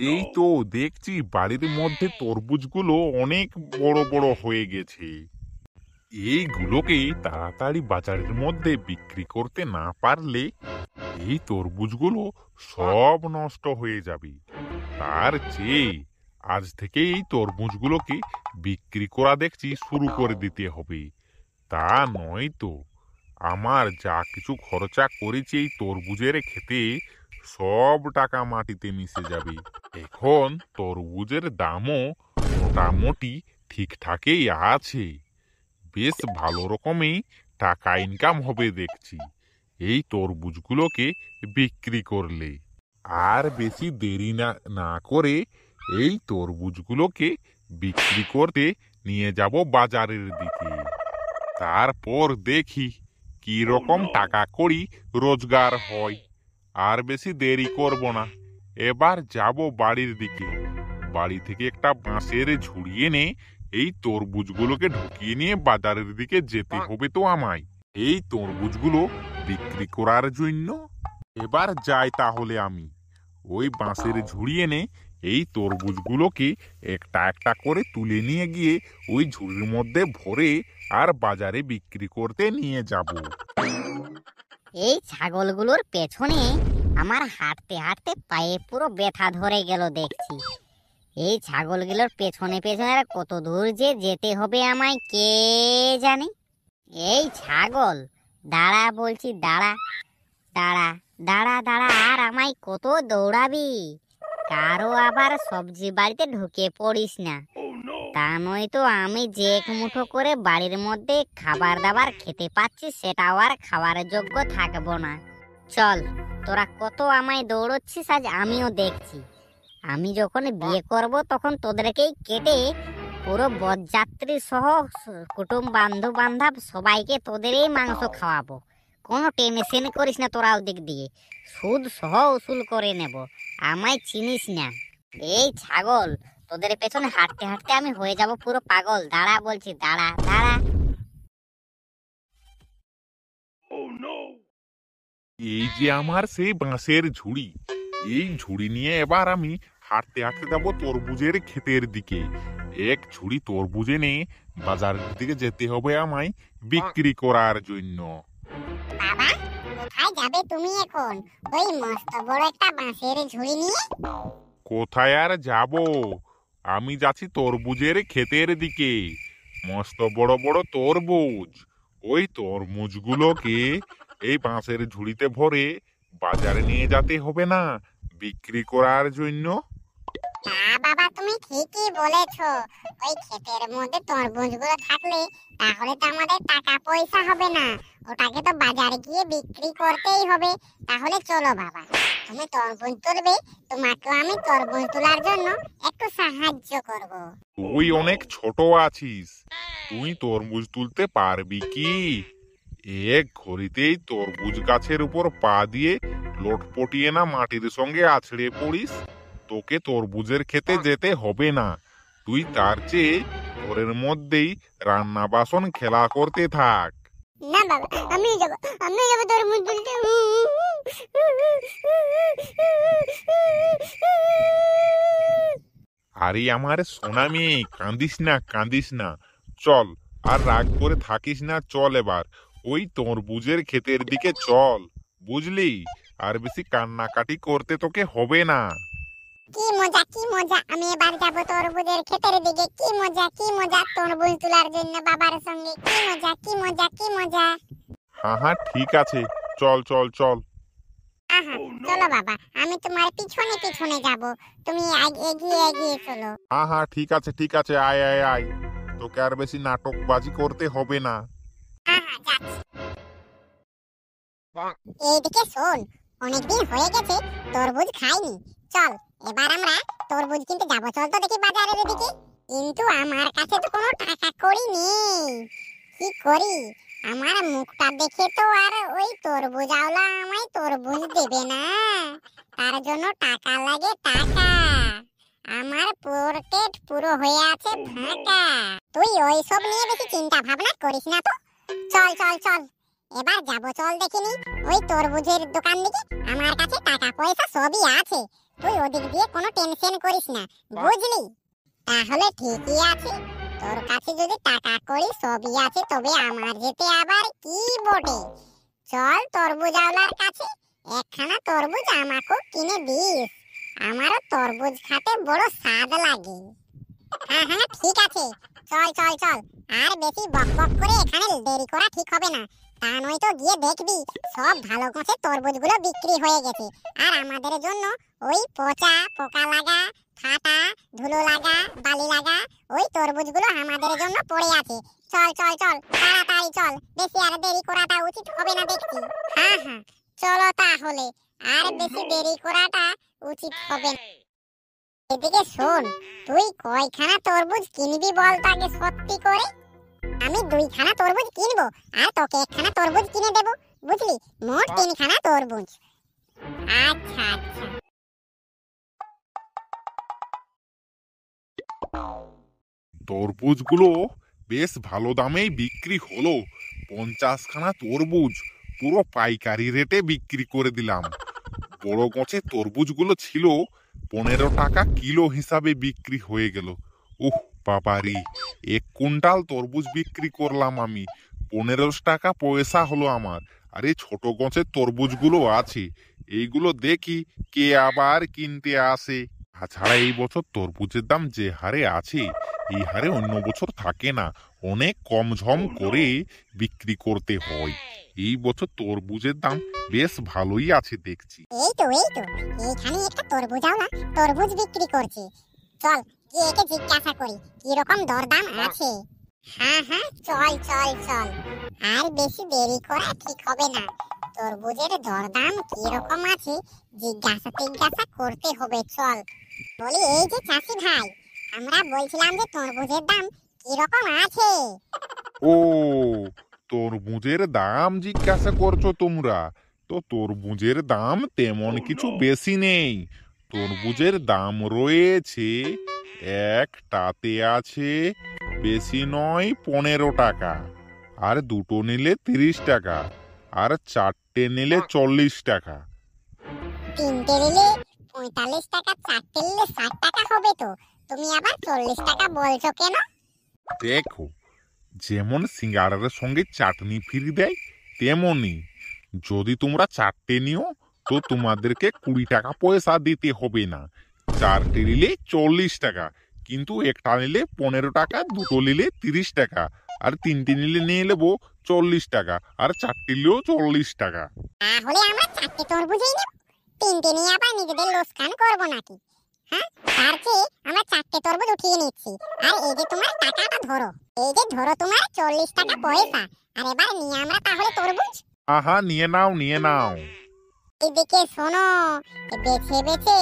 এই তো দেখছি বাড়ির মধ্যে তরমুজগুলো অনেক বড় বড় হয়ে গেছে। এইগুলোকে তাড়াতাড়ি বাজারের মধ্যে বিক্রি করতে না পারলে এই তরমুজগুলো সব নষ্ট হয়ে যাবে। তার চেয়ে আজ থেকে এই তরমুজগুলোকে বিক্রি করা দেখছি শুরু করে দিতে হবে। তা নয় তো আমার যা কিছু খরচা করেছি এই তরমুজের খেতে সব টাকা মাটিতে মিশে যাবে। এখন তরমুজের দামও মোটামুটি ঠিকঠাকই আছে। বেশ ভালো রকমই টাকা ইনকাম হবে দেখছি এই তরমুজগুলোকে বিক্রি করলে। আর বেশি দেরি না করে এই তরমুজগুলোকে বিক্রি করতে নিয়ে যাব বাজারের দিকে। তারপর দেখি কি রকম টাকা কড়ি রোজগার হয়। আর বেশি দেরি করব না, এবার যাব বাড়ির দিকে। বাড়ি থেকে একটা বাঁশের ঝুড়ি এনে এই তরমুজগুলোকে ঢুকিয়ে নিয়ে বাজারের দিকে যেতে হবে তো আমায় এই তরমুজগুলো বিক্রি করার জন্য। এবার যাই তাহলে আমি ওই বাঁশের ঝুড়ি এনে এই তরমুজগুলোকে একটা একটা করে তুলে নিয়ে গিয়ে ওই ঝুড়ির মধ্যে ভরে আর বাজারে বিক্রি করতে নিয়ে যাব। এই ছাগলগুলোর পেছনে আমার হাঁটতে হাঁটতে পায়ে পুরো ব্যথা ধরে গেল দেখছি। এই ছাগলগুলোর পেছনে পেছনে আর কত দূর যে যেতে হবে আমায় কে জানে। এই ছাগল দাঁড়া বলছি, দাঁড়া দাঁড়া দাঁড়া দাঁড়া, আর আমায় কত দৌড়াবি? কারো আবার সবজি বাড়িতে ঢুকে পড়িস না, তা নয়তো আমি যে এক মুঠো করে বাড়ির মধ্যে খাবার দাবার খেতে পাচ্ছি সেটাও আর খাওয়ার যোগ্য থাকবো না। চল, তোরা কত আমায় দৌড়চ্ছিস আজ আমিও দেখছি। আমি যখন বিয়ে করব তখন তোদেরকেই কেটে পুরো বরযাত্রী সহ কুটুম বান্ধব বান্ধব সবাইকে তোদেরই মাংস খাওয়াবো। কোনো টেনশন করিস না, তোরা ওদিক দিয়ে সুদ সহ উসুল করে নেব। আমায় চিনিস না। এই ছাগল তোদের পেছনে হাঁটতে হাঁটতে আমি হয়ে যাব পুরো পাগল। দাঁড়া বলছি, দাঁড়া দাঁড়া। এই যে আমার সেই বাঁশের ঝুড়ি, এই ঝুড়ি নিয়ে এবার আমি হাঁটতে হাঁটতে যাবো তরমুজের ক্ষেতের দিকে। এক ঝুড়ি তরমুজ এনে বাজারের দিকে যেতে হবে আমায় বিক্রি করার জন্য। বাবা, কোথায় যাবে তুমি এখন ওই মস্ত বড় একটা বাঁশের ঝুড়ি নিয়ে? কোথায় আর যাব, আমি যাচ্ছি তরমুজের ক্ষেতের দিকে। মস্ত বড় বড় তরমুজ, ওই তরমুজগুলোকে এই বাঁশের ঝুড়িতে ভরে বাজারে নিয়ে যেতে হবে না বিক্রি করার জন্য। হ্যাঁ বাবা, তুমি ঠিকই বলেছো। ওই ক্ষেতের মধ্যে তরমুজগুলো থাকলে তাহলে তো আমাদের টাকা পয়সা হবে না, ওটাকে তো বাজারে গিয়ে বিক্রি করতেই হবে। তাহলে চলো বাবা, তুমি তরমুজ তুলবে, তোমাকে আমি তরমুজ তোলার জন্য একটু সাহায্য করব। তুই অনেক ছোট আছিস, তুই তরমুজ তুলতে পারবি কি? এক ঘড়িতেই তরমুজ গাছের উপর পা দিয়ে লটপটিয়ে না মাটির সঙ্গে আছড়ে পড়িস। তোকে তরমুজের খেতে যেতে হবে না, তুই তার চেয়ে ঘরের মধ্যেই রান্না বাসন খেলা করতে থাক। না বাবা, আমি যাব তরমুজ তুলতে। আরে আমার সোনা মেয়ে, কাঁদিস না কাঁদিস না, চল আর রাগ করে থাকিস না, চল এবার ওই তরমুজের ক্ষেতের দিকে চল, বুঝলি? আর বেশি কান্নাকাটি করতে তোকে হবে না। কি মজা কি মজা, আমি এবার যাব তরমুজের ক্ষেতের দিকে। কি মজা কি মজা, তরমুজ তোলার জন্য বাবার সঙ্গে। কি মজা কি মজা কি মজা। হ্যাঁ হ্যাঁ ঠিক আছে, চল চল চল। আহা, চলো বাবা, আমি তোমার পিছনে পিছনে যাব, তুমি এগিয়ে এগিয়ে চলো। হ্যাঁ হ্যাঁ ঠিক আছে, আয় আয় আয়, তোকে আর বেশি নাটকবাজি করতে হবে না। আহা, যাচ্ছি। এইদিকে শোন, অনেকদিন হয়ে গেছে তরমুজ খাইনি। চল এবার আমরা তরমুজ কিনতে যাবো। চল তো দেখি বাজারের দিকে। কিন্তু আমার কাছে তো কোনো টাকা কড়ি নেই, কি করি? আমার মুখটা দেখে তো আর ওই তরমুজওয়ালা আমায় তরমুজ দেবে না, তার জন্য টাকা লাগে টাকা। আমার পকেট পুরো হয়ে আছে ফাঁকা। তুই ওইসব নিয়ে বেশি চিন্তা ভাবনা করিস না তো। চল চল চল, এবার যাবো, চল দেখিনি ওই তরমুজের দোকান দিকে। আমার কাছে টাকা পয়সা সবই আছে, তুই ওদিক দিয়ে কোনো টেনশন করিস না, বুঝলি? তাহলে ঠিকই আছে, তোর কাছে যদি টাকা কড়ি সবই আছে, তবে আমার যেতে আবার কি বটে। চল তরমুজওয়ালার কাছে, একখানা তরমুজ আমাকেও কিনে দিস, আমারও তরমুজ খেতে বড় স্বাদ লাগে। হ্যাঁ হ্যাঁ ঠিক আছে, চল চল চল, আর বেশি বক বক করে এখানে দেরি করা ঠিক হবে না, তা নয়তো গিয়ে দেখবি সব ভালো গাছের তরমুজগুলো বিক্রি হয়ে গেছে, আর আমাদের জন্য ওই পচা পোকা লাগা ফাটা ধুলো লাগা বালি লাগা ওই তরমুজগুলো আমাদের জন্য পড়ে আছে। চল চল চল, তাড়াতাড়ি চল, বেশি আর দেরি করাটা উচিত হবে না দেখছি। হ্যাঁ হ্যাঁ চলো তাহলে, আর বেশি দেরি করাটা উচিত হবে না। এদিকে শোন, তুই কয়খানা তরমুজ কিনবি বল তাকে সত্যি করে? আমি 2খানা তরমুজ কিনবো, আর তোকে 1খানা তরমুজ কিনে দেবো, বুঝলি? মোট 3খানা তরমুজ। আচ্ছা আচ্ছা। তরমুজগুলো বেশ ভালো দামেই বিক্রি হলো। 50খানা তরমুজ পুরো পাইকারি রেটে বিক্রি করে দিলাম। বড় গাছের তরমুজগুলো ছিল 15 টাকা কিলো হিসাবে বিক্রি হয়ে গেল। উহ বাবারি, 1 কুইন্টাল তরমুজ বিক্রি করলাম আমি, 15 টাকা পয়সা হলো আমার। আর এই ছোট গাছের তরমুজগুলো আছে, এইগুলো দেখি কে আবার কিনতে আসে। তাছাড়া এই বছর তরমুজের দাম যে হারে আছে, এই হারে অন্য বছর থাকে না, অনেক কম ঝম করে বিক্রি করতে হয়। এই বছর তরমুজের দাম বেশ ভালোই আছে দেখছি। এই তো এইখানে একটা তরমুজওয়ালা তরমুজ বিক্রি করছে, চল গিয়ে একে জিজ্ঞাসা করি কি রকম দরদাম আছে। হ্যাঁ হ্যাঁ চল চল চল, আর বেশি দেরি করা ঠিক হবে না, তরমুজের দরদাম কি রকম আছে জিজ্ঞাসা করতে হবে। চল বলি, এই যে চাষি ভাই, আমরা বলছিলাম যে তরমুজের দাম কি রকম আছে? ও, তরমুজের দাম জিজ্ঞাসা করছো তোমরা? তো তরমুজের দাম তেমন কিছু বেশি নেই। তরমুজের দাম রয়েছে, একটাতে আছে বেশি নয় 15 টাকা, আর দুটো নিলে 30 টাকা, আর 4টে নিলে 40 টাকা। 3টে নিলে 45 টাকা, 4টে নিলে 60 টাকা হবে তো, তুমি আবার 40 টাকা বলছো কেন? দেখো, যেমন সিঙ্গারার সঙ্গে চাটনি ফ্রি দেয়, তেমনি যদি তোমরা 4টে নিও তো তোমাদেরকে 20 টাকা পয়সা দিতে হবে না। 4টে নিলে 40 টাকা, কিন্তু একটা নিলে 15 টাকা, দুটো নিলে 30 টাকা, আর 3টে নিলে নিয়ে নেবো 40 টাকা, আর 4টে নিলেও 40 টাকা। তাহলে আমরা 4টে তরমুজই নেব, 3টে নিয়ে আবার নিজেদের লোকসান করব নাকি? হ্যাঁ, তার চেয়ে আমরা 4টে তরমুজ উঠিয়ে নিচ্ছি, আর এই যে তোমার টাকাটা ধরো, এই যে ধরো তোমার 40 টাকা পয়সা, আর এবার নিয়ে আমরা তাহলে তরমুজ। আহা, নিয়ে নাও নিয়ে নাও। এদিকে শোনো, বেছে বেছে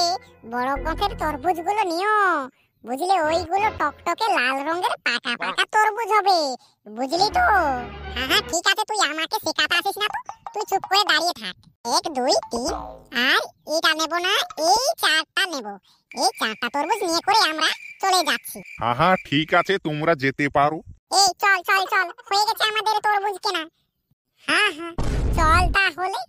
বড় গাছের তরমুজগুলো নিও, বুঝলে? ওইগুলো টকটকে লাল রঙের পাকা পাকা তরমুজ হবে, বুঝলি তো? হ্যাঁ হ্যাঁ ঠিক আছে, তুই আমাকে শেখাতে আসিস না তো, তুই চুপ করে দাঁড়িয়ে থাক। 1 2 3, আর এইটা নেব না, এই 4টা নেব, এই 4টা তরমুজ নিয়ে করে আমরা চলে যাচ্ছি। আহা, ঠিক আছে, তোমরা যেতে পারো। এই চল চল চল, হয়ে গেছে আমাদের তরমুজ কেনা। হ্যাঁ হ্যাঁ চল তাহলে।